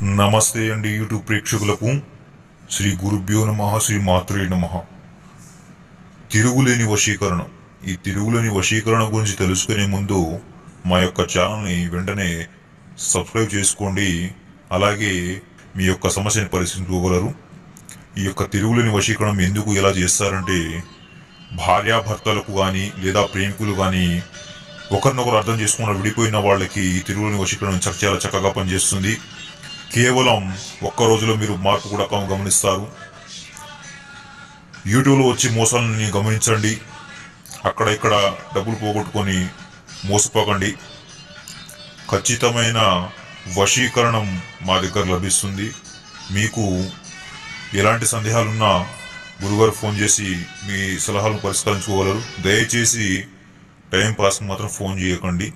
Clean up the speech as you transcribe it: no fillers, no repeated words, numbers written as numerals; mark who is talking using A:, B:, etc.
A: నమస్తే అండి యూట్యూబ్ ప్రేక్షకులకు. శ్రీ గురుభ్యో నమః, శ్రీ మాత్రే నమః. తిరుగులేని వశీకరణం. ఈ తిరుగులేని వశీకరణ గురించి తెలుసుకునే ముందు మా యొక్క ఛానల్ని వెంటనే సబ్స్క్రైబ్ చేసుకోండి. అలాగే మీ యొక్క సమస్యని పరిశీలించుకోగలరు. ఈ యొక్క తిరుగులేని వశీకరణం ఎందుకు ఎలా చేస్తారంటే, భార్యాభర్తలకు కానీ లేదా ప్రేమికులు కానీ ఒకరినొకరు అర్థం చేసుకున్న విడిపోయిన వాళ్ళకి తిరుగులేని వశీకరణం చాలా చక్కగా పనిచేస్తుంది. కేవలం ఒక్క రోజులో మీరు మార్పు కూడా గమనిస్తారు. యూట్యూబ్లో వచ్చి మోసాలని గమనించండి. అక్కడ ఇక్కడ డబ్బులు పోగొట్టుకొని మోసపోకండి. ఖచ్చితమైన వశీకరణం మా దగ్గర లభిస్తుంది. మీకు ఎలాంటి సందేహాలున్నా గురుగారు ఫోన్ చేసి మీ సలహాలను పరిష్కరించుకోగలరు. దయచేసి టైం పాస్కి మాత్రం ఫోన్ చేయకండి.